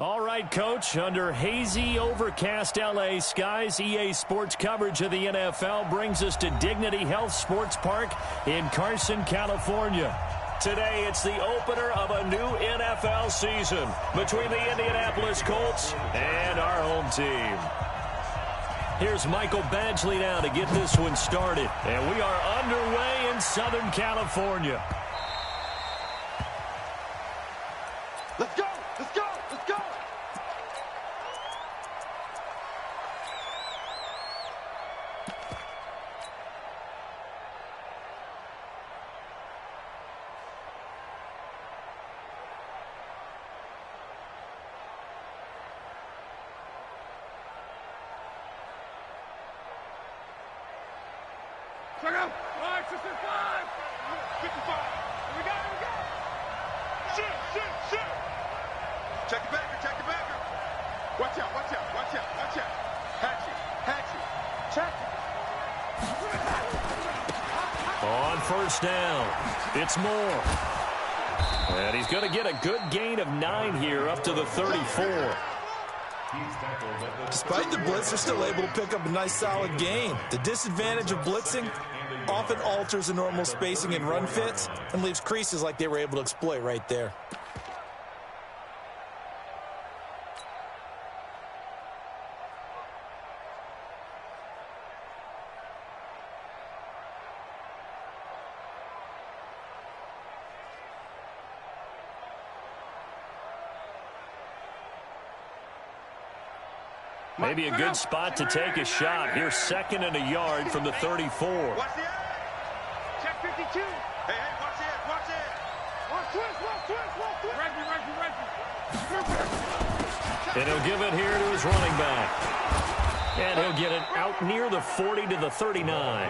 All right, Coach, under hazy, overcast L.A. skies, EA Sports coverage of the NFL brings us to Dignity Health Sports Park in Carson, California. Today, it's the opener of a new NFL season between the Indianapolis Colts and our home team. Here's Michael Badgley now to get this one started, and we are underway in Southern California. Let's go! Let's go! Let's go! Check out! 5, 6, 5! 55! Here we go! Here we go! Shit! Check the backer, check the backer. Watch out, watch out, watch out, watch out. Hatchet, check. On first down, it's Moore. And he's going to get a good gain of 9 here up to the 34. Despite the blitz, they're still able to pick up a nice solid gain. The disadvantage of blitzing often alters the normal spacing and run fits and leaves creases like they were able to exploit right there. Maybe a good spot to take a shot. Here's 2nd and a yard from the 34. Watch the edge. Check 52. Hey, watch the edge, watch the edge. Watch twist. Reggie. And he'll give it here to his running back. And he'll get it out near the 40 to the 39.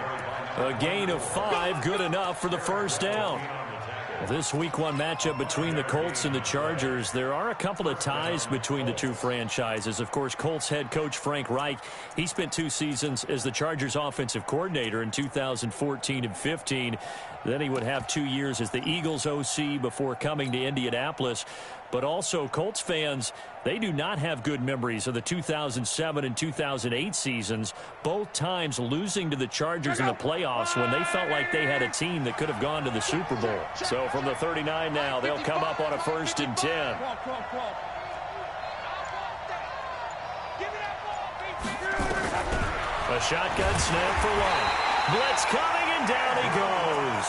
A gain of 5, good enough for the first down. This Week 1 matchup between the Colts and the Chargers, there are a couple of ties between the two franchises. Of course, Colts head coach Frank Reich, he spent 2 seasons as the Chargers offensive coordinator in 2014 and 15. Then he would have 2 years as the Eagles OC before coming to Indianapolis. But also, Colts fans, they do not have good memories of the 2007 and 2008 seasons, both times losing to the Chargers in the playoffs when they felt like they had a team that could have gone to the Super Bowl. So from the 39 now, they'll come up on a 1st and 10. A shotgun snap for White. Blitz coming, and down he goes.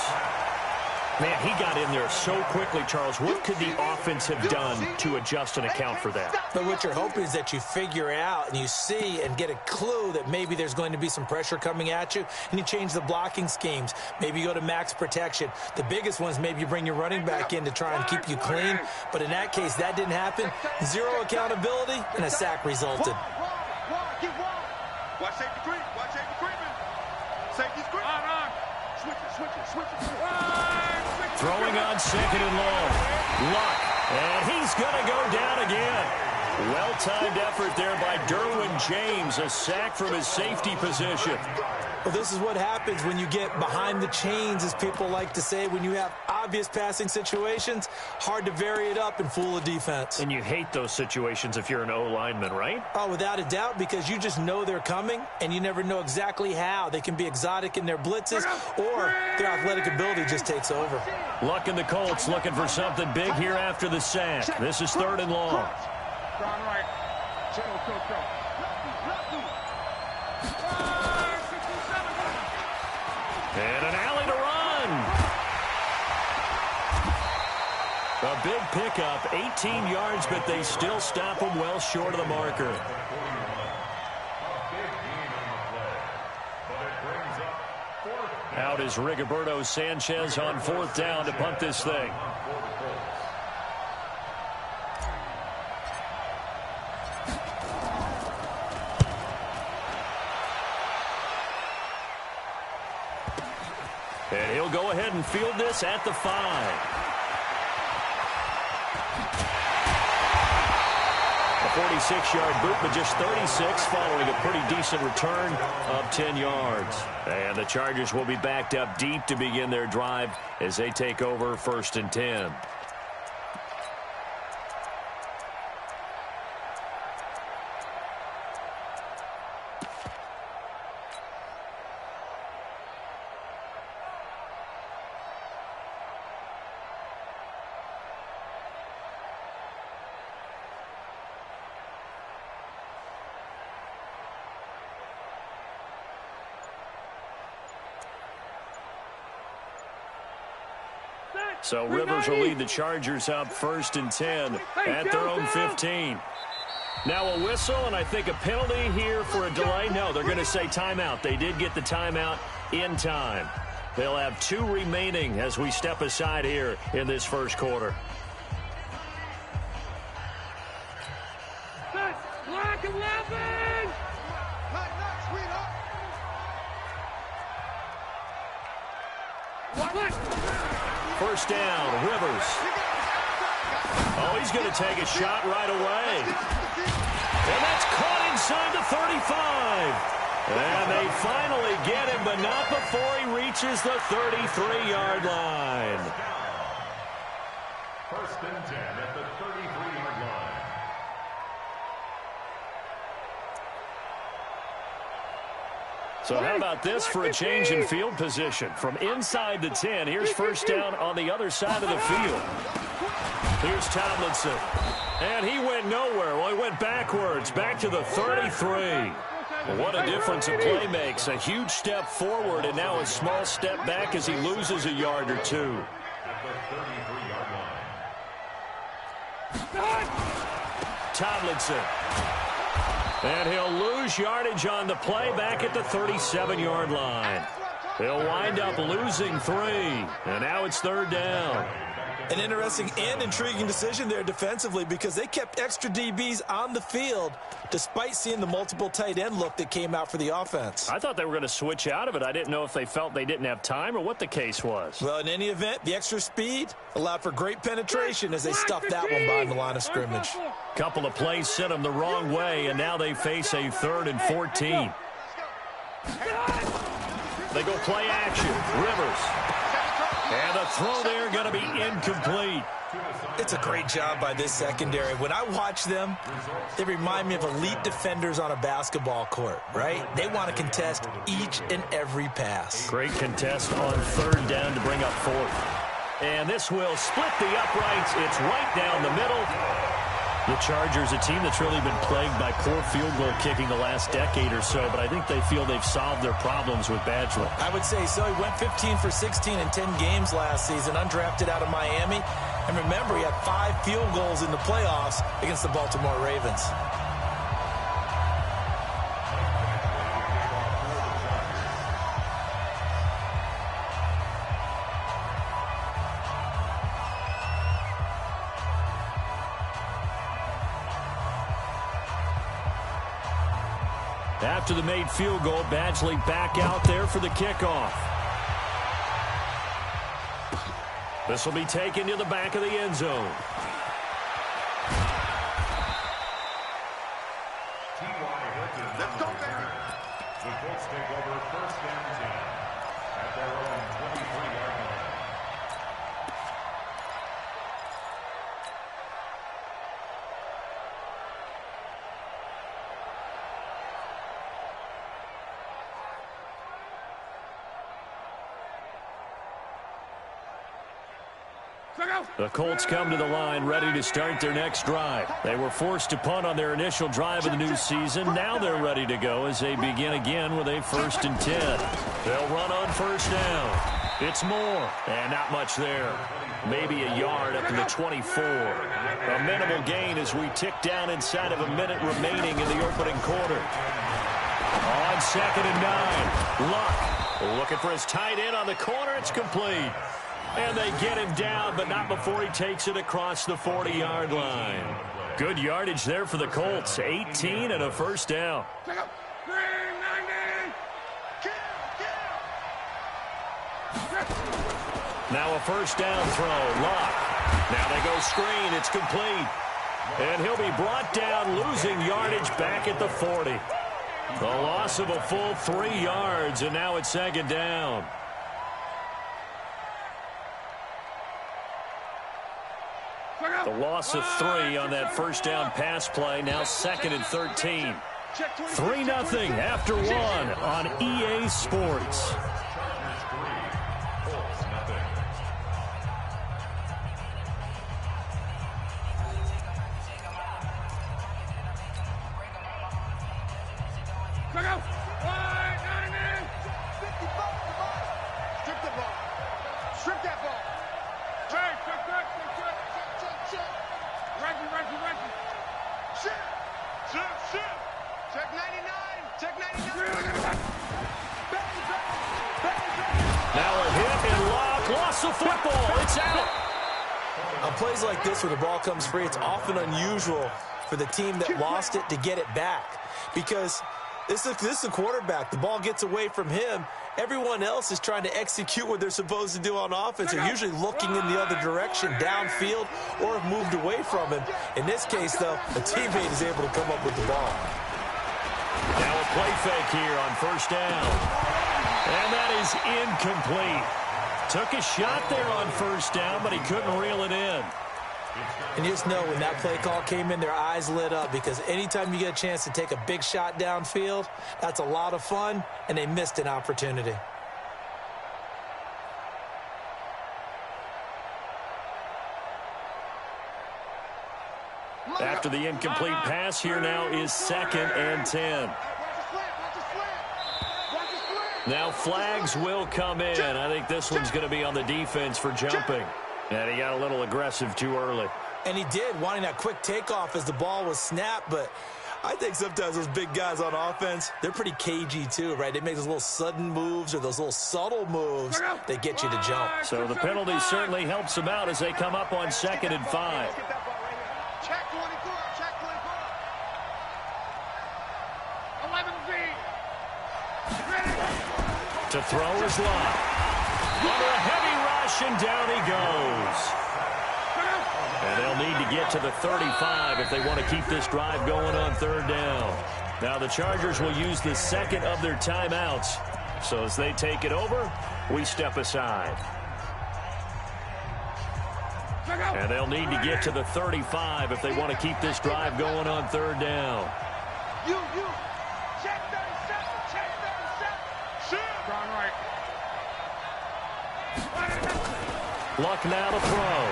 Man, he got in there so quickly, Charles. What could the offense have done to adjust and account for that? But what you're hoping is that you figure out and you see and get a clue that maybe there's going to be some pressure coming at you, and you change the blocking schemes. Maybe you go to max protection. The biggest one's maybe you bring your running back in to try and keep you clean. But in that case, that didn't happen. 0 accountability, and a sack resulted. Watch safety creep. Watch safety creeping. Safety's creeping. Switch it. Throwing on 2nd and long. Luck. And he's going to go down again. Well-timed effort there by Derwin James. A sack from his safety position. Well, this is what happens when you get behind the chains, as people like to say. When you have obvious passing situations, hard to vary it up and fool a defense. And you hate those situations if you're an O-lineman, right? Oh, without a doubt, because you just know they're coming, and you never know exactly how. They can be exotic in their blitzes, or their athletic ability just takes over. Luck in the Colts looking for something big here after the sack. This is 3rd and long. And an alley to run. A big pickup, 18 yards, but they still stop him well short of the marker. Out is Rigoberto Sanchez on 4th down to punt this thing. And he'll go ahead and field this at the 5. A 46-yard boot, but just 36 following a pretty decent return of 10 yards. And the Chargers will be backed up deep to begin their drive as they take over 1st and 10. So Rivers will lead the Chargers up 1st and 10 at their own 15. Now a whistle, and I think a penalty here for a delay. No, they're going to say timeout. They did get the timeout in time. They'll have 2 remaining as we step aside here in this first quarter. Black 11! First down, Rivers. Oh, he's going to take a shot right away. And that's caught inside the 35. And they finally get him, but not before he reaches the 33-yard line. First and 10 at the 33-yard line. So how about this for a change in field position? From inside the 10, here's first down on the other side of the field. Here's Tomlinson. And he went nowhere. Well, he went backwards, back to the 33. Well, what a difference a play makes. A huge step forward and now a small step back as he loses a yard or 2. Tomlinson. And he'll lose yardage on the play back at the 37-yard line. They'll wind up losing 3. And now it's 3rd down. An interesting and intriguing decision there defensively because they kept extra DBs on the field despite seeing the multiple tight end look that came out for the offense. I thought they were going to switch out of it. I didn't know if they felt they didn't have time or what the case was. Well, in any event, the extra speed allowed for great penetration as they stuffed that one behind the line of scrimmage. Couple of plays sent them the wrong way, and now they face a 3rd and 14. They go play action. Rivers. And the throw there going to be incomplete. It's a great job by this secondary. When I watch them, they remind me of elite defenders on a basketball court, right? They want to contest each and every pass. Great contest on 3rd down to bring up 4th. And this will split the uprights. It's right down the middle. The Chargers, a team that's really been plagued by poor field goal kicking the last decade or so, but I think they feel they've solved their problems with Badgley. I would say so. He went 15 for 16 in 10 games last season, undrafted out of Miami. And remember, he had 5 field goals in the playoffs against the Baltimore Ravens. After the made field goal, Badgley back out there for the kickoff. This will be taken to the back of the end zone. Let's go, baby. The Colts take over 1st and 10 at their own 23-yard line. The Colts come to the line ready to start their next drive. They were forced to punt on their initial drive of the new season. Now they're ready to go as they begin again with a 1st and 10. They'll run on 1st down. It's Moore, and not much there. Maybe a yard up to the 24. A minimal gain as we tick down inside of a minute remaining in the opening quarter. On 2nd and 9, Luck looking for his tight end on the corner. It's complete. And they get him down, but not before he takes it across the 40-yard line. Good yardage there for the Colts. 18 and a 1st down. Now a 1st down throw. Luck. Now they go screen. It's complete. And he'll be brought down, losing yardage back at the 40. The loss of a full 3 yards, and now it's 2nd down. The loss of 3 on that 1st down pass play. Now 2nd and 13. 3-0 after 1 on EA Sports. Strip that ball. Check 99. Check 99. Now a hit and lock. Lost the football. It's out. On plays like this where the ball comes free, it's often unusual for the team that lost it to get it back. Because this is the quarterback. The ball gets away from him. Everyone else is trying to execute what they're supposed to do on offense. They're usually looking in the other direction, downfield, or have moved away from him. In this case, though, a teammate is able to come up with the ball. Now a play fake here on first down. And that is incomplete. Took a shot there on first down, but he couldn't reel it in. And you just know when that play call came in, their eyes lit up, because anytime you get a chance to take a big shot downfield, that's a lot of fun, and they missed an opportunity. After the incomplete pass, here now is 2nd and 10. Now flags will come in. I think this one's going to be on the defense for jumping. And he got a little aggressive too early. And he did, wanting that quick takeoff as the ball was snapped. But I think sometimes those big guys on offense, they're pretty cagey too, right? They make those little sudden moves or those little subtle moves that get you to jump. So the penalty certainly helps them out as they come up on 2nd and 5. Check 24. Check 24. 11 feet. To throw is Lott. Under a heavy rush, and down he goes. And they'll need to get to the 35 if they want to keep this drive going on 3rd down. Now the Chargers will use the 2nd of their timeouts. So as they take it over, we step aside. And they'll need to get to the 35 if they want to keep this drive going on 3rd down. You. Check 37. Check 37. Shoot. Gone right. Luck now to throw.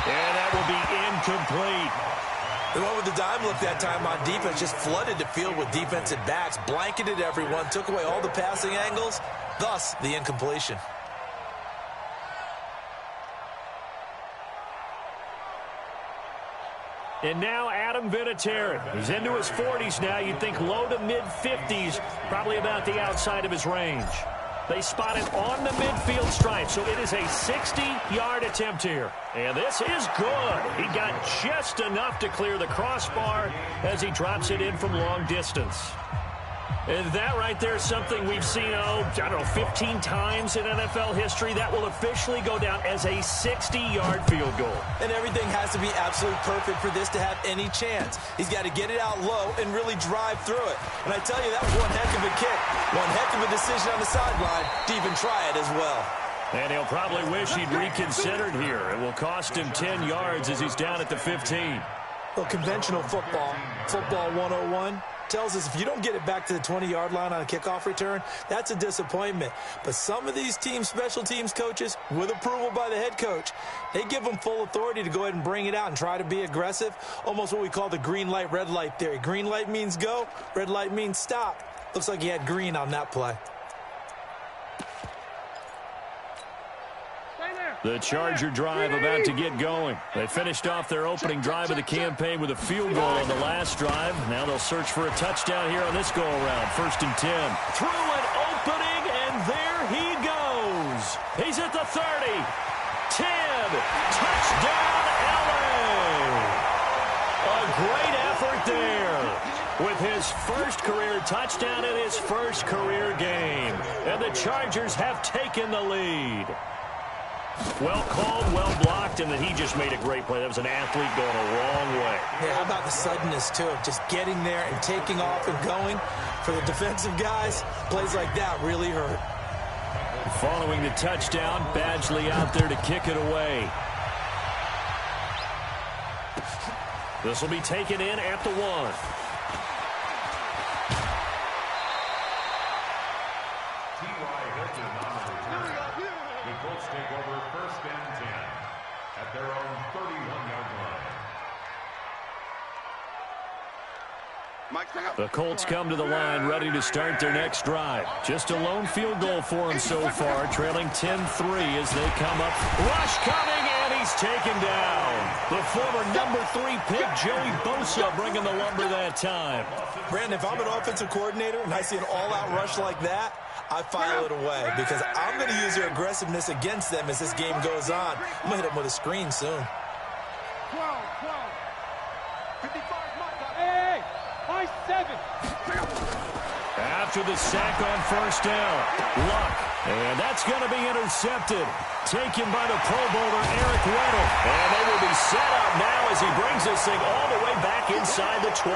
And that will be incomplete. The one with the dime look that time on defense just flooded the field with defensive backs, blanketed everyone, took away all the passing angles, thus the incompletion. And now Adam Vinatieri. He's into his 40s now. You'd think low to mid-50s, probably about the outside of his range. They spot it on the midfield stripe, so it is a 60-yard attempt here. And this is good. He got just enough to clear the crossbar as he drops it in from long distance. And that right there is something we've seen, I don't know, 15 times in NFL history. That will officially go down as a 60-yard field goal. And everything has to be absolutely perfect for this to have any chance. He's got to get it out low and really drive through it. And I tell you, that was one heck of a kick. One heck of a decision on the sideline to even try it as well. And he'll probably wish he'd reconsidered here. It will cost him 10 yards as he's down at the 15. Well, conventional football 101, tells us if you don't get it back to the 20-yard line on a kickoff return, that's a disappointment. But some of these teams, special teams coaches, with approval by the head coach, they give them full authority to go ahead and bring it out and try to be aggressive, almost what we call the green light, red light theory. Green light means go, red light means stop. Looks like he had green on that play. The Charger drive about to get going. They finished off their opening drive of the campaign with a field goal on the last drive. Now they'll search for a touchdown here on this go-around. 1st and 10. Through an opening, and there he goes. He's at the 30. 10. Touchdown, LA. A great effort there with his first career touchdown in his first career game. And the Chargers have taken the lead. Well called, well blocked, and then he just made a great play. That was an athlete going a long way. Yeah, how about the suddenness, too, of just getting there and taking off and going? For the defensive guys, plays like that really hurt. Following the touchdown, Badgley out there to kick it away. This will be taken in at the 1. Take over 1st and 10 at their own 31-yard line. The Colts come to the line ready to start their next drive. Just a lone field goal for them so far, trailing 10-3 as they come up. Rush coming, and he's taken down. The former number 3 pick, Joey Bosa, bringing the lumber that time. Brandon, if I'm an offensive coordinator and I see an all-out rush like that, I file it away because I'm going to use their aggressiveness against them as this game goes on. I'm going to hit them with a screen soon. 12. 55 Hey, 7. After the sack on first down, Luck. And that's going to be intercepted. Taken by the Pro Bowler, Eric Weddle. And they will be set up now as he brings this thing all the way back inside the 20.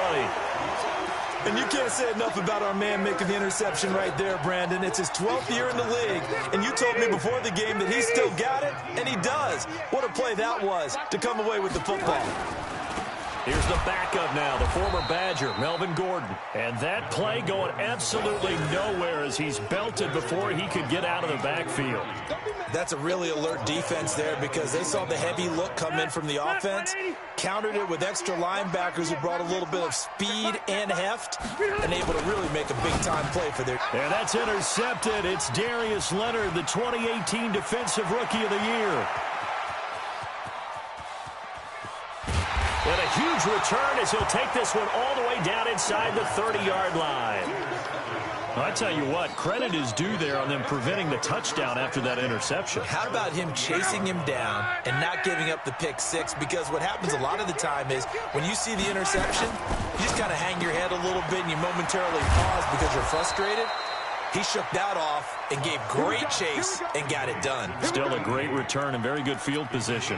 And you can't say enough about our man making the interception right there, Brandon. It's his 12th year in the league, and you told me before the game that he still got it, and he does. What a play that was to come away with the football. Here's the backup now, the former Badger, Melvin Gordon. And that play going absolutely nowhere as he's belted before he could get out of the backfield. That's a really alert defense there because they saw the heavy look come in from the offense, countered it with extra linebackers who brought a little bit of speed and heft, and able to really make a big-time play for their... And that's intercepted. It's Darius Leonard, the 2018 Defensive Rookie of the Year. And a huge return as he'll take this one all the way down inside the 30-yard line. Well, I tell you what, credit is due there on them preventing the touchdown after that interception. How about him chasing him down and not giving up the pick six? Because what happens a lot of the time is when you see the interception, you just kind of hang your head a little bit and you momentarily pause because you're frustrated. He shook that off and gave great chase and got it done. Still a great return and very good field position.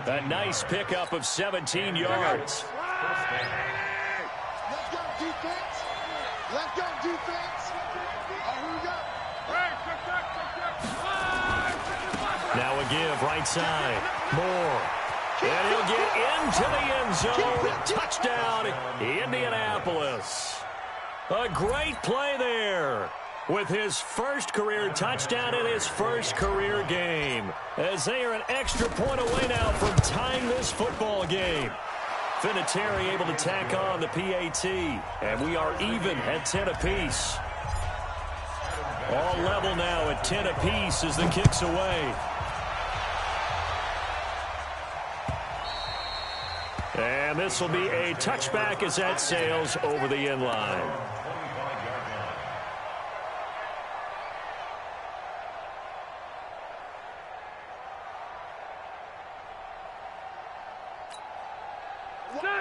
A nice pickup of 17 yards. Let's go, defense. Let's go, defense. Here we go. Now a give, right side. Moore. And he'll get into the end zone. Touchdown, Indianapolis. A great play there, with his first career touchdown in his first career game, as they are an extra point away now from tying this football game. Vinatieri able to tack on the PAT, and we are even at 10 apiece. All level now at 10 apiece as the kick's away. And this will be a touchback as that sails over the end line.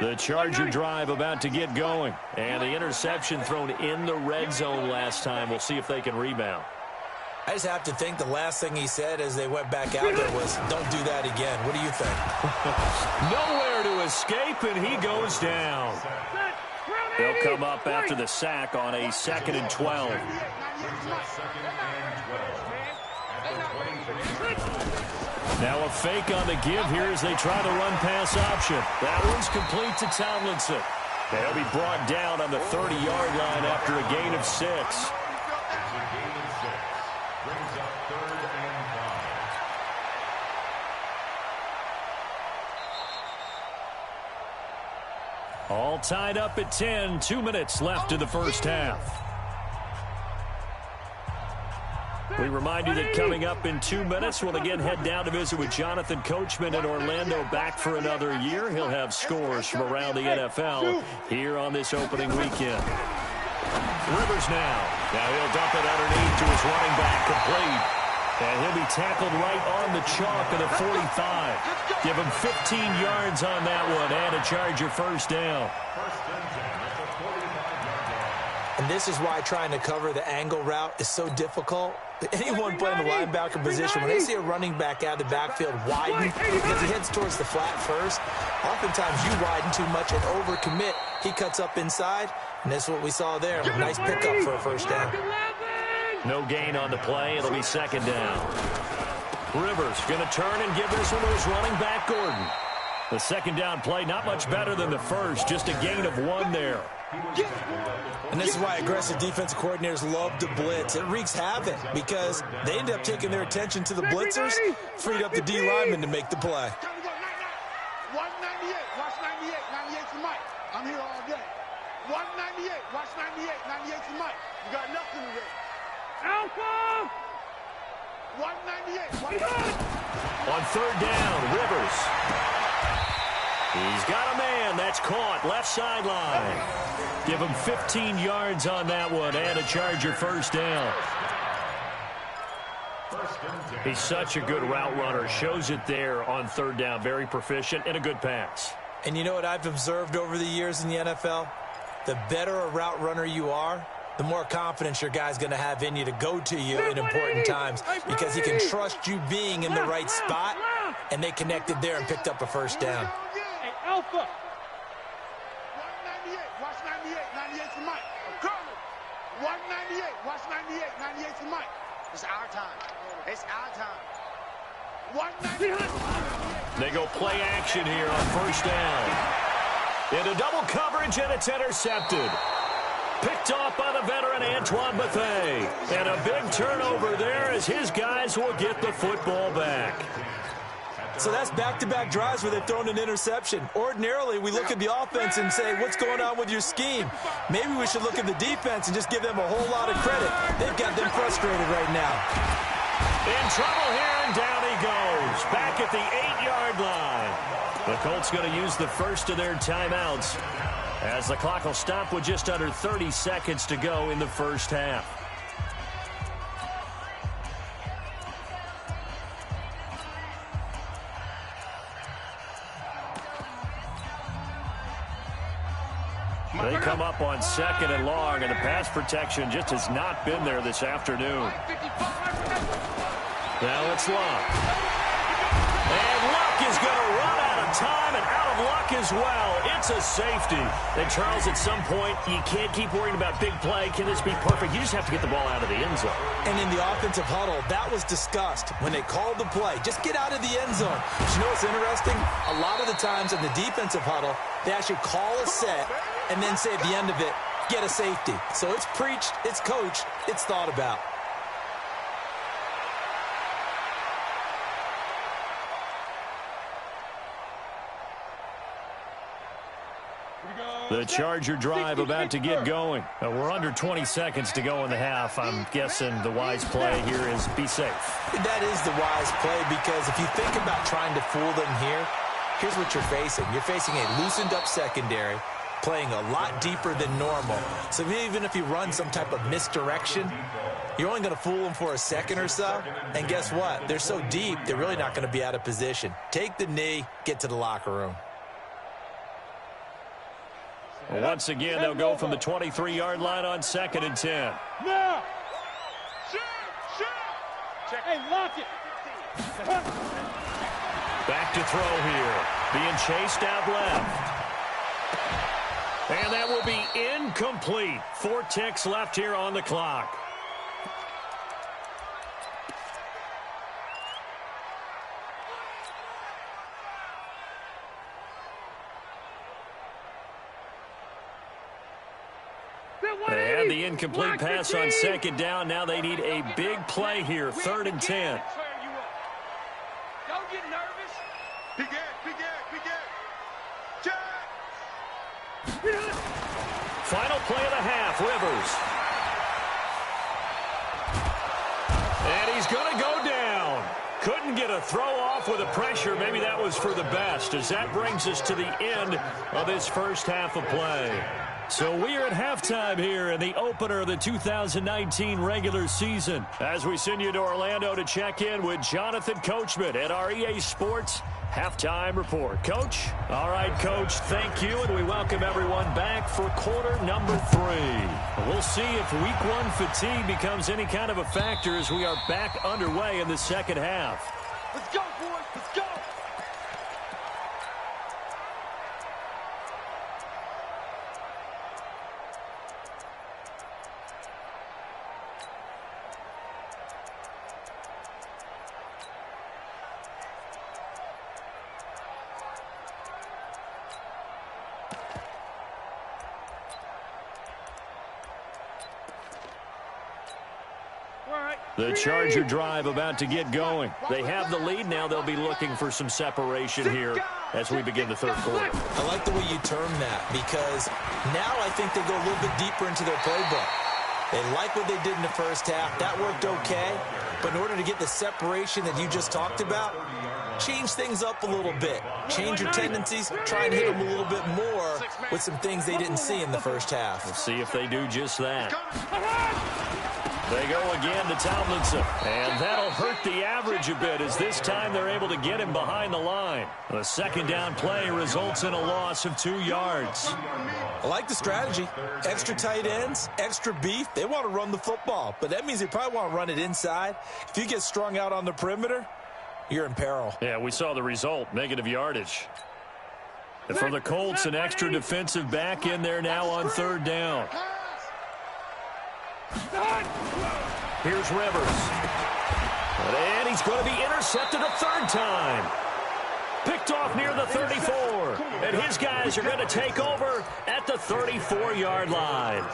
The Charger drive about to get going. And the interception thrown in the red zone last time. We'll see if they can rebound. I just have to think the last thing he said as they went back out there was, don't do that again. What do you think? Nowhere to escape, and he goes down. They'll come up after the sack on a 2nd and 12. Now a fake on the give here as they try to run pass option. That one's complete to Tomlinson. They'll be brought down on the 30-yard line after a gain of 6. All tied up at 10. 2 minutes left in the first half. We remind you that coming up in 2 minutes, we'll again head down to visit with Jonathan Coachman in Orlando, back for another year. He'll have scores from around the NFL here on this opening weekend. Rivers now. Now he'll dump it underneath to his running back, complete. And he'll be tackled right on the chalk of the 45. Give him 15 yards on that one and a Charger first down. And this is why trying to cover the angle route is so difficult. Anyone playing the linebacker position, when they see a running back out of the backfield widen because he heads towards the flat first, oftentimes you widen too much and overcommit. He cuts up inside, and that's what we saw there. Nice pickup for a first down. No gain on the play. It'll be 2nd down. Rivers going to turn and give this one to his running back, Gordon. The 2nd down play, not much better than the first. Just a gain of 1 there. And this is why aggressive defensive coordinators love to blitz. It wreaks havoc because they end up taking their attention to the blitzers, freed up the D lineman to make the play. 198. Watch 98. 98's the mic. I'm here all day. 198. Watch 98. 98's the mic. You got nothing today. Alpha! On third down, Rivers. He's got a man. That's caught. Left sideline. Give him 15 yards on that one and a Charger first down. He's such a good route runner. Shows it there on third down. Very proficient and a good pass. And you know what I've observed over the years in the NFL? The better a route runner you are, the more confidence your guy's going to have in you to go to you in important times because he can trust you being in the right spot, and they connected there and picked up a first down. Hey, Alpha. 198. Watch 98. 98 for Mike. Carter. 198. Watch 98. 98 for Mike. It's our time. It's our time. 198. They go play action here on first down. Into double coverage, and it's intercepted. Picked off by the veteran Antoine Bethea. And a big turnover there as his guys will get the football back. So that's back-to-back drives where they've thrown an interception. Ordinarily, we look at the offense and say, what's going on with your scheme? Maybe we should look at the defense and just give them a whole lot of credit. They've got them frustrated right now. In trouble here, and down he goes. Back at the 8-yard line. The Colts going to use the first of their timeouts as the clock will stop with just under 30 seconds to go in the first half. They come up on second and long, and the pass protection just has not been there this afternoon. Now it's Luck. And Luck is going to run out of time and out of luck as well. It's a safety. And, Charles, at some point, you can't keep worrying about big play. Can this be perfect? You just have to get the ball out of the end zone. And in the offensive huddle, that was discussed when they called the play. Just get out of the end zone. But you know what's interesting? A lot of the times in the defensive huddle, they actually call a set and then say at the end of it, get a safety. So it's preached, it's coached, it's thought about. The Charger drive about to get going. We're under 20 seconds to go in the half. I'm guessing the wise play here is be safe. That is the wise play because if you think about trying to fool them here, here's what you're facing. You're facing a loosened up secondary, playing a lot deeper than normal. So even if you run some type of misdirection, you're only going to fool them for a second or so. And guess what? They're so deep, they're really not going to be out of position. Take the knee, get to the locker room. Once again, they'll go from the 23-yard line on 2nd and 10. Now. Hey, lock it. Back to throw here. Being chased out left. And that will be incomplete. 4 ticks left here on the clock. They had the incomplete pass on 2nd down. Now they need a big play here. 3rd and 10. Don't get nervous. Big Ed. Jack. Final play of the half, Rivers. And he's going to go down. Couldn't get a throw off with the pressure. Maybe that was for the best, as that brings us to the end of this first half of play. So we are at halftime here in the opener of the 2019 regular season as we send you to Orlando to check in with Jonathan Coachman at our EA Sports Halftime Report. Coach? All right, Coach, thank you, and we welcome everyone back for quarter number 3. We'll see if week 1 fatigue becomes any kind of a factor as we are back underway in the second half. Let's go, boys. Let's go. The Charger drive about to get going. They have the lead. Now they'll be looking for some separation here as we begin the third quarter. I like the way you term that because now I think they go a little bit deeper into their playbook. They like what they did in the first half. That worked okay. But in order to get the separation that you just talked about, change things up a little bit. Change your tendencies. Try and hit them a little bit more with some things they didn't see in the first half. We'll see if they do just that. They go again to Tomlinson. And that'll hurt the average a bit as this time they're able to get him behind the line. The second down play results in a loss of 2 yards. I like the strategy. Extra tight ends, extra beef. They want to run the football, but that means they probably want to run it inside. If you get strung out on the perimeter, you're in peril. Yeah, we saw the result, negative yardage. And for the Colts, an extra defensive back in there now on third down. Here's Rivers. And he's going to be intercepted a third time. Picked off near the 34. And his guys are going to take over at the 34-yard line.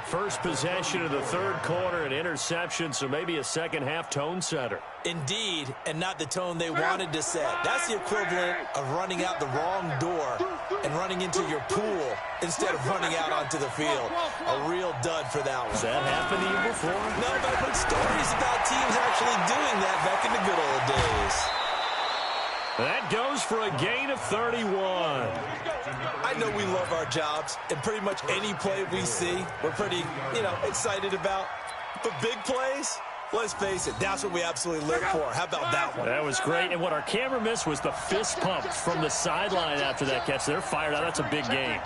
First possession of the third quarter, an interception, so maybe a second-half tone setter. Indeed, and not the tone they wanted to set. That's the equivalent of running out the wrong door and running into your pool instead of running out onto the field. A real dud for that one. Has that happened to you before? No, but I've heard stories about teams actually doing that back in the good old days. That goes for a gain of 31. I know we love our jobs, and pretty much any play we see, we're pretty, excited about. But big plays, let's face it, that's what we absolutely live for. How about that one? That was great, and what our camera missed was the fist pump from the sideline after that catch. They're fired out. That's a big game.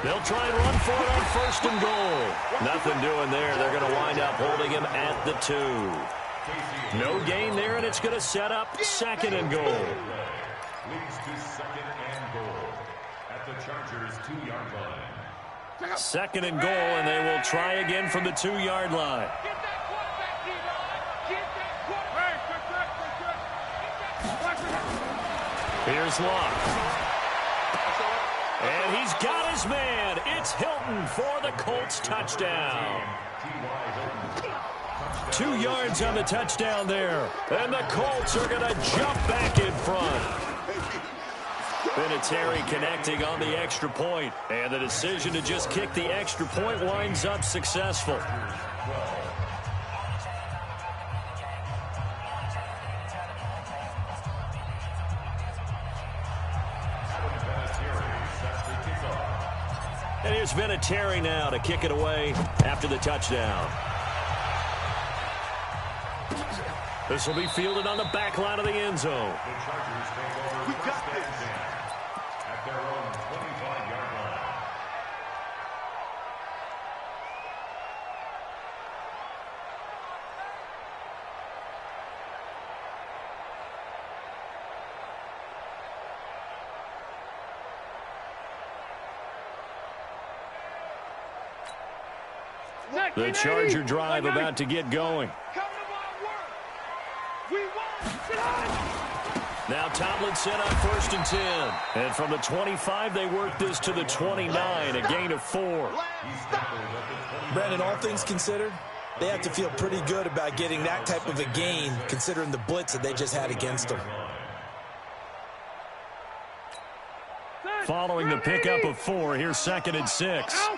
They'll try and run for it on first and goal. Nothing doing there. They're going to wind up holding him at the 2. No gain there, and it's going to set up second and goal. Leads to second and goal at the Chargers' 2-yard line. Second and goal, and they will try again from the 2-yard line. Here's Locke. And he's got his man. It's Hilton for the Colts touchdown. 2 yards on the touchdown there. And the Colts are going to jump back in front. Vinatieri connecting on the extra point. And the decision to just kick the extra point winds up successful. And here's Vinatieri now to kick it away after the touchdown. This will be fielded on the back line of the end zone. The Chargers take over We got this. at their own 25-yard line. The Charger drive about to get going. Now Tomlinson on first and 10. And from the 25, they work this to the 29, a gain of 4. Brandon, all things considered, they have to feel pretty good about getting that type of a gain considering the blitz that they just had against them. Following the pickup of 4, here's second and 6.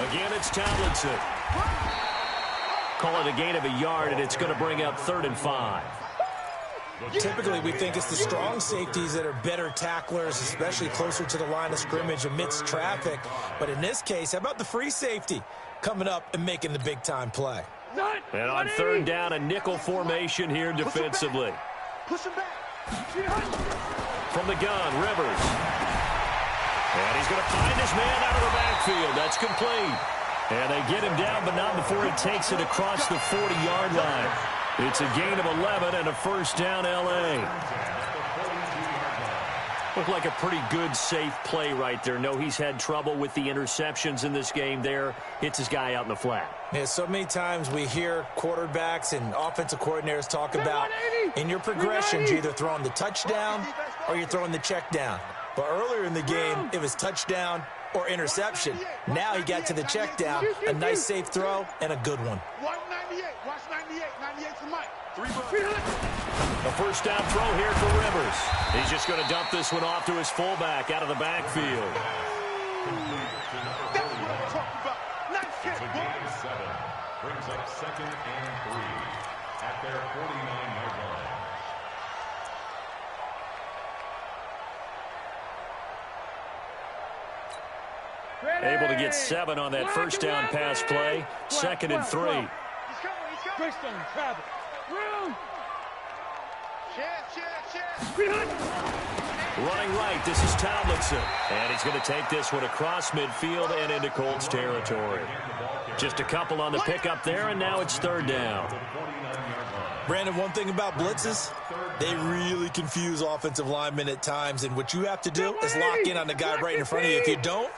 Again, it's Tomlinson. Call it a gain of a yard, and it's going to bring up 3rd and 5. Typically, we think it's the strong safeties that are better tacklers, especially closer to the line of scrimmage amidst traffic. But in this case, how about the free safety coming up and making the big-time play? And on 3rd down, a nickel formation here defensively. Push him back. From the gun, Rivers. And he's going to find his man out of the backfield. That's complete. And they get him down, but not before he takes it across the 40-yard line. It's a gain of 11 and a first down, L.A. Looked like a pretty good, safe play right there. No, he's had trouble with the interceptions in this game there. Hits his guy out in the flat. Yeah, so many times we hear quarterbacks and offensive coordinators talk about in your progressions, you're either throwing the touchdown or you're throwing the check down. But earlier in the game, it was touchdown or interception. Now he got to the check down, a nice safe throw, and a good one. 98. Watch 98. 98 to Mike. 3 bucks. A first down throw here for Rivers. He's just going to dump this one off to his fullback out of the backfield. That's what I'm talking about. Nice hit, The gain of 7 brings up 2nd and 3 at their 49-yard line. Able to get 7 on that first down pass play. 2nd and 3. He's coming. Christian, travel. Room. Running right, this is Tomlinson. And he's going to take this one across midfield and into Colts territory. Just a couple on the pickup there, and now it's 3rd down. Brandon, one thing about blitzes, they really confuse offensive linemen at times, and what you have to do is lock in on the guy right in front of you. If you don't,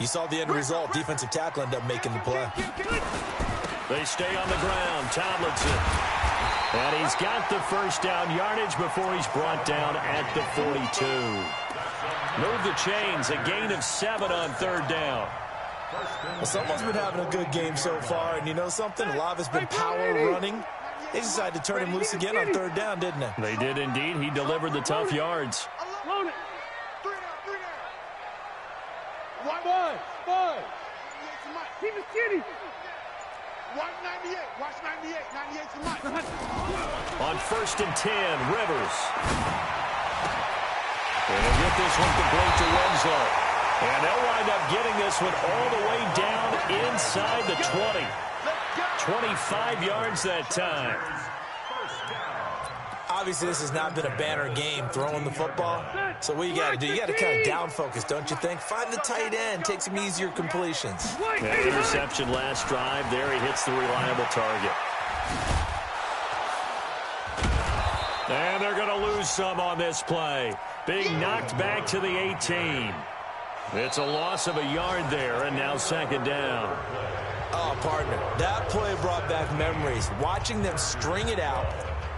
you saw the end result. Defensive tackle ended up making the play. They stay on the ground. Tomlinson. And he's got the first down yardage before he's brought down at the 42. Move the chains. A gain of 7 on 3rd down. Well, someone's been having a good game so far, and you know something? A lot of it's been power running. They decided to turn him loose again on 3rd down, didn't they? They did indeed. He delivered the tough yards. Load it. 3 down. 3 down. Watch. Five. 98 to Mike. Keep it skinny. Watch 98. Watch 98. 98 to Mike. On 1st and 10, Rivers. And he'll get this one complete to Winslow. And they'll wind up getting this one all the way down inside the 20. 25 yards that time. Obviously, this has not been a banner game throwing the football. So what you got to do, you got to kind of down focus, don't you think? Find the tight end, take some easier completions. And interception last drive. There he hits the reliable target. And they're going to lose some on this play. Being knocked back to the 18. It's a loss of a yard there, and now 2nd down. Oh, partner, that play brought back memories. Watching them string it out,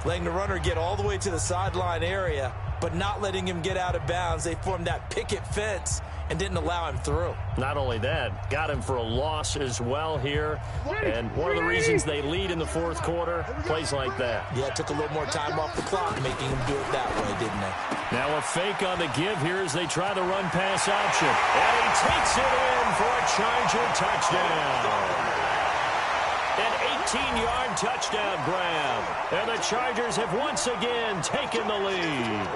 letting the runner get all the way to the sideline area, but not letting him get out of bounds. They formed that picket fence and didn't allow him through. Not only that, got him for a loss as well here. And one of the reasons they lead in the 4th quarter, plays like that. Yeah, it took a little more time off the clock, making him do it that way, didn't they? Now a fake on the give here as they try the run-pass option. And he takes it in for a Charger touchdown. An 18-yard touchdown grab. And the Chargers have once again taken the lead.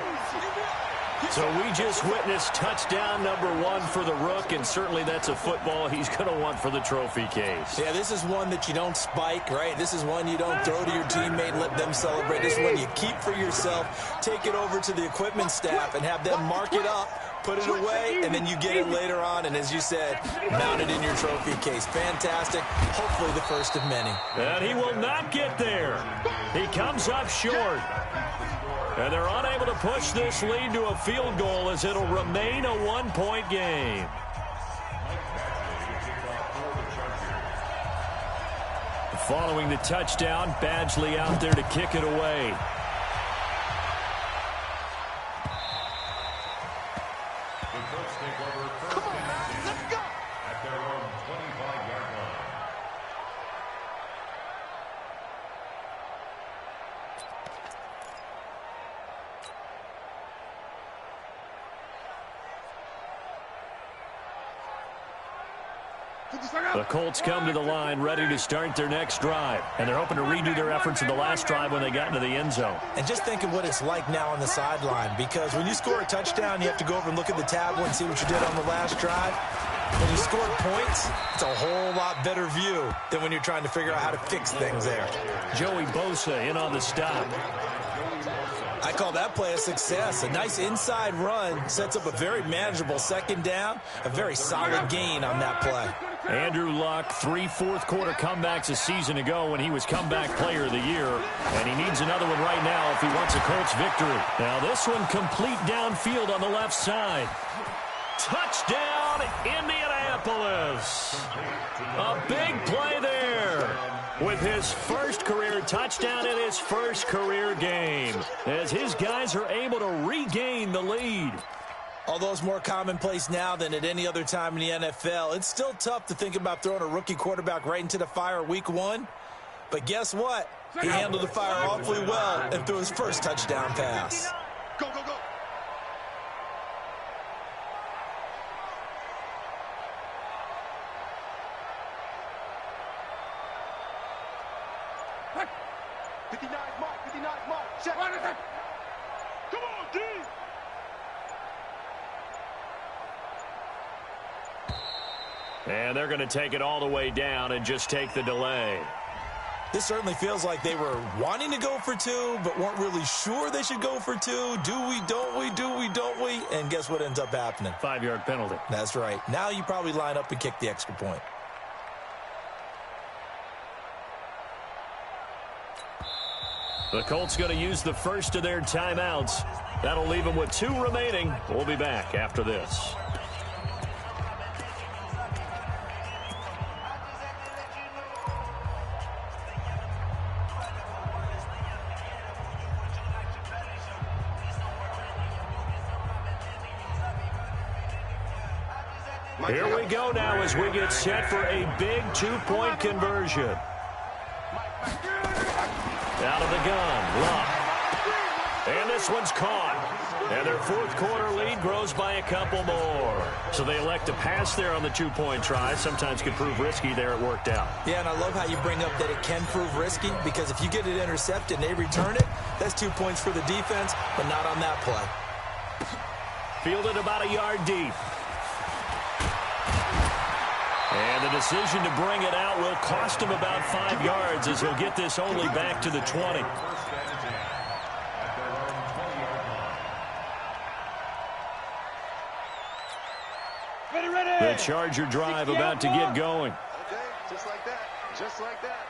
So we just witnessed touchdown number 1 for the Rook, and certainly that's a football he's going to want for the trophy case. Yeah, this is one that you don't spike, right? This is one you don't throw to your teammate and let them celebrate. This is one you keep for yourself, take it over to the equipment staff, and have them mark it up, put it away, and then you get it later on, and as you said, mount it in your trophy case. Fantastic. Hopefully the first of many. And he will not get there. He comes up short. And they're unable to push this lead to a field goal as it'll remain a 1-point game. Following the touchdown, Badgley out there to kick it away. Come on, man. Let's go. At their own 25-yard line. The Colts come to the line ready to start their next drive. And they're hoping to redo their efforts in the last drive when they got into the end zone. And just think of what it's like now on the sideline, because when you score a touchdown, you have to go over and look at the tablet and see what you did on the last drive. When you scored points, it's a whole lot better view than when you're trying to figure out how to fix things there. Joey Bosa in on the stop. I call that play a success. A nice inside run sets up a very manageable 2nd down, a very solid gain on that play. Andrew Luck, 3 fourth-quarter comebacks a season ago when he was comeback player of the year. And he needs another one right now if he wants a Colts victory. Now this one complete downfield on the left side. Touchdown, Indianapolis. A big play there with his first career touchdown in his first career game as his guys are able to regain the lead. Although it's more commonplace now than at any other time in the NFL, it's still tough to think about throwing a rookie quarterback right into the fire week 1. But guess what? He handled the fire awfully well and threw his first touchdown pass. Go, go, go. Check. Come on, D. And they're going to take it all the way down and just take the delay. This certainly feels like they were wanting to go for two, but weren't really sure they should go for two. Do we, don't we, do we, don't we? And guess what ends up happening? 5-yard penalty. That's right. Now you probably line up and kick the extra point. The Colts going to use the first of their timeouts. That'll leave them with 2 remaining. We'll be back after this. Here we go now as we get set for a big 2-point conversion. Out of the gun, Luck. And this one's caught. And their fourth quarter lead grows by a couple more. So they elect to pass there on the 2-point try. Sometimes could prove risky there. It worked out. Yeah, and I love how you bring up that it can prove risky, because if you get it intercepted and they return it, that's 2 points for the defense, but not on that play. Fielded about a yard deep. And the decision to bring it out will cost him about 5 yards, as he'll get this only back to the 20. The Charger drive about to get going. Okay, just like that. Just like that.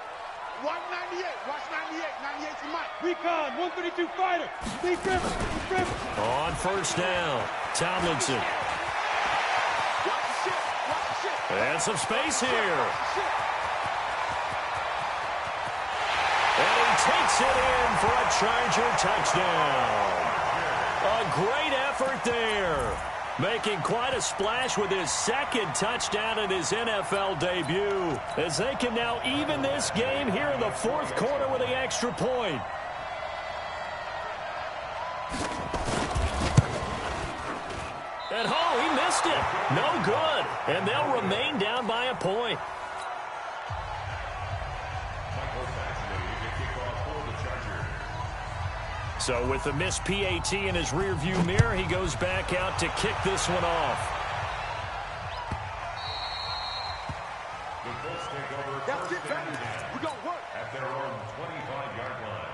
198. Watch 98. 98 for Mike. Recon, 132 fighter. Steve Griffin. On first down, Tomlinson. And some space here. And he takes it in for a Charger touchdown. A great effort there. Making quite a splash with his second touchdown in his NFL debut, as they can now even this game here in the fourth quarter with the extra point. And he missed it. No good. And they'll remain down by a point. So with the missed PAT in his rearview mirror, he goes back out to kick this one off. That's it, baby. We're going to work. At their own 25-yard line.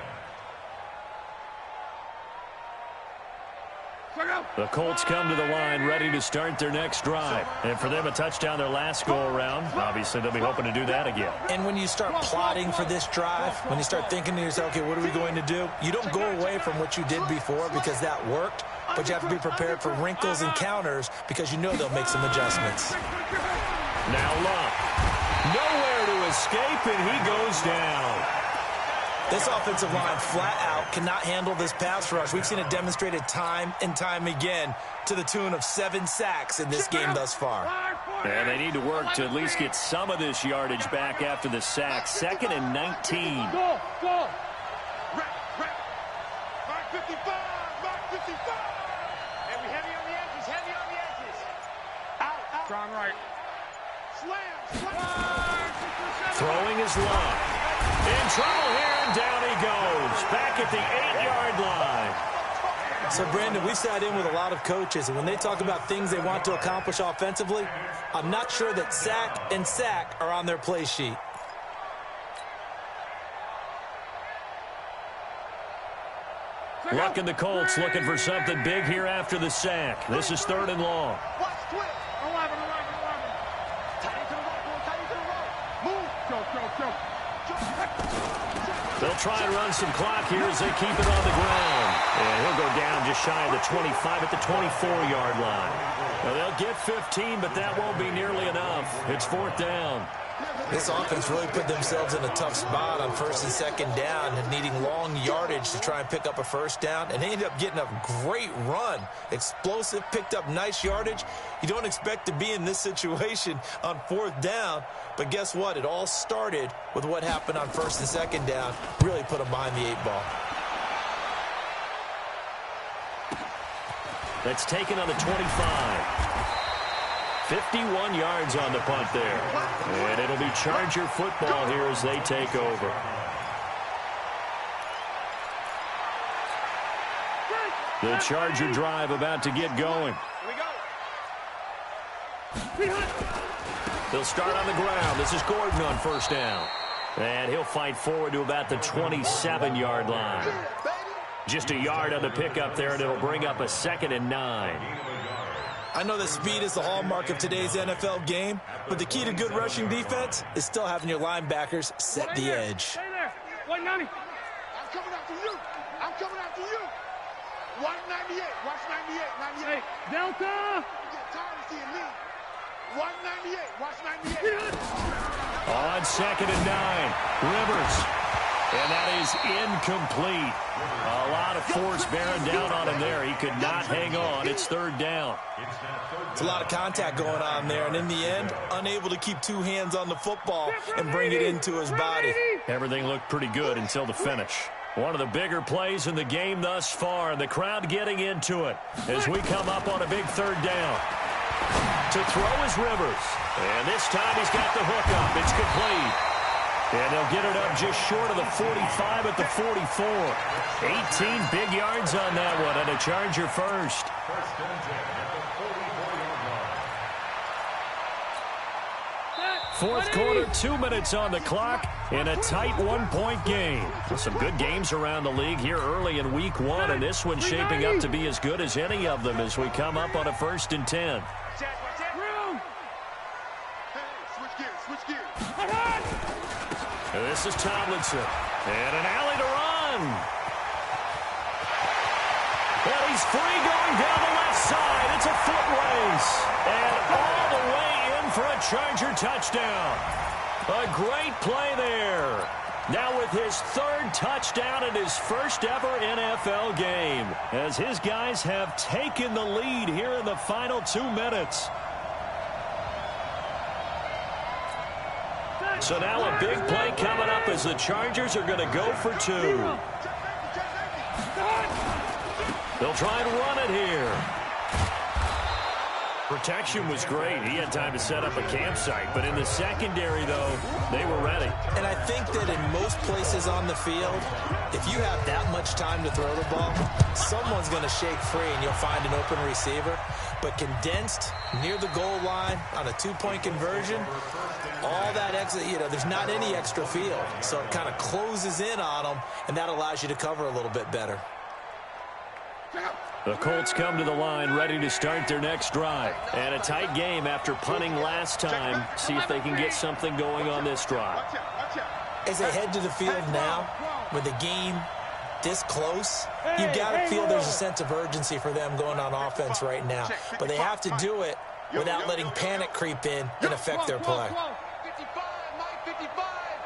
The Colts come to the line ready to start their next drive. And for them, a touchdown their last go-around. Obviously, they'll be hoping to do that again. And when you start plotting for this drive, when you start thinking to yourself, okay, what are we going to do? You don't go away from what you did before because that worked, but you have to be prepared for wrinkles and counters because you know they'll make some adjustments. Now Luck. Nowhere to escape, and he goes down. This offensive line flat out cannot handle this pass rush. We've seen it demonstrated time and time again to the tune of 7 sacks in this game thus far. And they need to work to at least get some of this yardage back after the sack. 2nd and 19. Go, go. Mark 55. Mark 55. And we heavy on the edges, heavy on the edges. Out. Strong right. Slam. Throwing his Luck. In trouble here, and down he goes. Back at the 8-yard line. So, Brandon, we've sat in with a lot of coaches, and when they talk about things they want to accomplish offensively, I'm not sure that sack and sack are on their play sheet. Luck and the Colts looking for something big here after the sack. This is 3rd and long. Watch twist. 11. Tight to the right. Tight to the right. Move. Go. They'll try and run some clock here as they keep it on the ground. And he'll go down just shy of the 25 at the 24-yard line. Now, they'll get 15, but that won't be nearly enough. It's 4th down. This offense really put themselves in a tough spot on first and second down and needing long yardage to try and pick up a first down. And they ended up getting a great run. Explosive, picked up nice yardage. You don't expect to be in this situation on fourth down. But guess what? It all started with what happened on first and second down. Really put them behind the 8 ball. That's taken on the 25. 51 yards on the punt there. And it'll be Charger football here as they take over. The Charger drive about to get going. They'll start on the ground. This is Gordon on first down. And he'll fight forward to about the 27-yard line. Just a yard on the pickup there, and it'll bring up a 2nd and 9. I know that speed is the hallmark of today's NFL game, but the key to good rushing defense is still having your linebackers set the edge. Stay there. 190. I'm coming after you. I'm coming after you. 198. Watch 98. 98. Hey, Delta. Get tired of seeing me. 198. Watch 98. On 2nd and 9, Rivers. And that is incomplete. A lot of force bearing down on him there. He could not hang on. It's 3rd down. It's a lot of contact going on there, and in the end, unable to keep 2 hands on the football and bring it into his body. Everything looked pretty good until the finish. One of the bigger plays in the game thus far, and the crowd getting into it as we come up on a big 3rd down. To throw is Rivers. And this time he's got the hook up. It's complete. And they'll get it up just short of the 45 at the 44. 18 big yards on that one, and a Charger first. Fourth quarter, 2 minutes on the clock in a tight 1-point game. Some good games around the league here early in week 1, and this one's shaping up to be as good as any of them as we come up on a 1st and 10. This is Tomlinson. And an alley to run. And he's free going down the left side. It's a foot race. And all the way in for a Charger touchdown. A great play there. Now with his 3rd touchdown in his first ever NFL game, as his guys have taken the lead here in the final 2 minutes. So now a big play coming up as the Chargers are going to go for 2. They'll try and run it here. Protection was great. He had time to set up a campsite. But in the secondary, though, they were ready. And I think that in most places on the field, if you have that much time to throw the ball, someone's going to shake free and you'll find an open receiver. But condensed near the goal line on a 2-point conversion, all that extra, there's not any extra field. So it kind of closes in on them, and that allows you to cover a little bit better. The Colts come to the line ready to start their next drive. And a tight game after punting last time. See if they can get something going on this drive. As they head to the field now, with the game this close, you've got to feel there's a sense of urgency for them going on offense right now. But they have to do it without letting panic creep in and affect their play. 55, Mike, 55.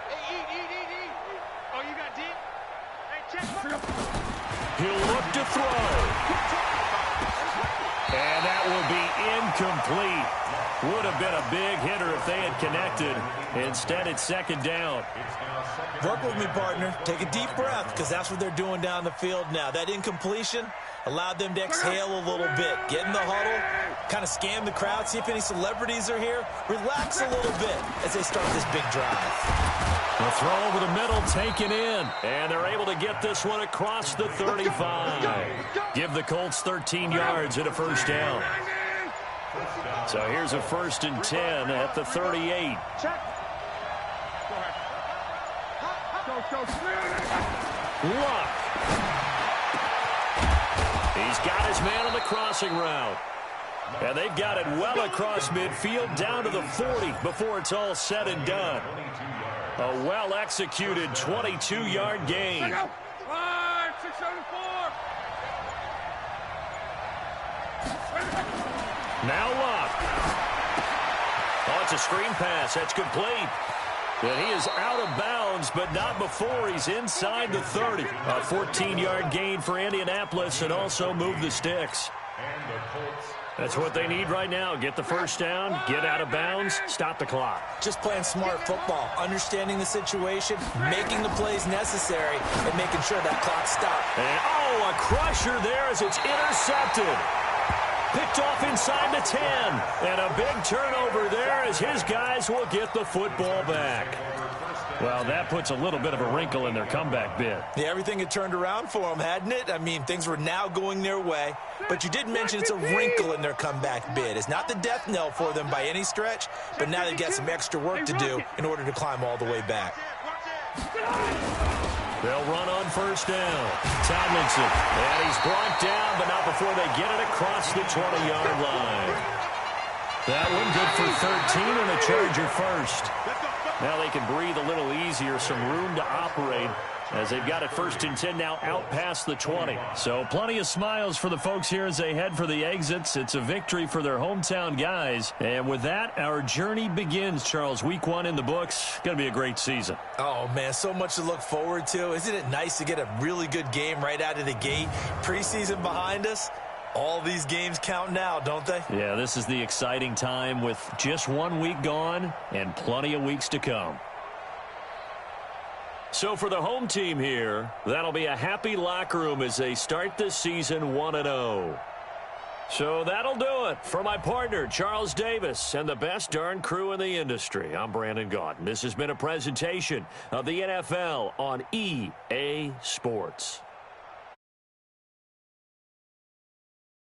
Hey, eat. Oh, you got deep? Hey, check. He'll look to throw. And that will be incomplete. Would have been a big hitter if they had connected. Instead, it's 2nd down. Work with me, partner. Take a deep breath, because that's what they're doing down the field now. That incompletion allowed them to exhale a little bit. Get in the huddle, kind of scan the crowd, see if any celebrities are here. Relax a little bit as they start this big drive. The throw over the middle taken in. And they're able to get this one across the 35. Give the Colts 13 yards and a first down. So here's a 1st and 10 at the 38. Luck. He's got his man on the crossing route. And they've got it well across midfield down to the 40 before it's all said and done. A well-executed 22-yard gain. Check out. 674. Now Luck. Oh, it's It's a screen pass. That's complete. And he is out of bounds, but not before he's inside the 30. A 14-yard gain for Indianapolis and also move the sticks. That's what they need right now. Get the first down, get out of bounds, stop the clock. Just playing smart football, understanding the situation, making the plays necessary, and making sure that clock stopped. And, oh, a crusher there as it's intercepted. Picked off inside the 10. And a big turnover there as his guys will get the football back. Well, that puts a little bit of a wrinkle in their comeback bid. Yeah, everything had turned around for them, hadn't it? I mean, things were now going their way. But you did mention it's a wrinkle in their comeback bid. It's not the death knell for them by any stretch, but now they've got some extra work to do in order to climb all the way back. They'll run on first down. Tomlinson. And he's brought down, but not before they get it across the 20-yard line. That one good for 13 and a Charger first. Now they can breathe a little easier, some room to operate as they've got it 1st and 10 now out past the 20. So plenty of smiles for the folks here as they head for the exits. It's a victory for their hometown guys. And with that, our journey begins, Charles. Week 1 in the books. Going to be a great season. Oh, man, so much to look forward to. Isn't it nice to get a really good game right out of the gate? Preseason behind us. All these games count now, don't they? Yeah, this is the exciting time with just 1 week gone and plenty of weeks to come. So for the home team here, that'll be a happy locker room as they start this season 1-0. So that'll do it for my partner, Charles Davis, and the best darn crew in the industry. I'm Brandon Gaudin. This has been a presentation of the NFL on EA Sports.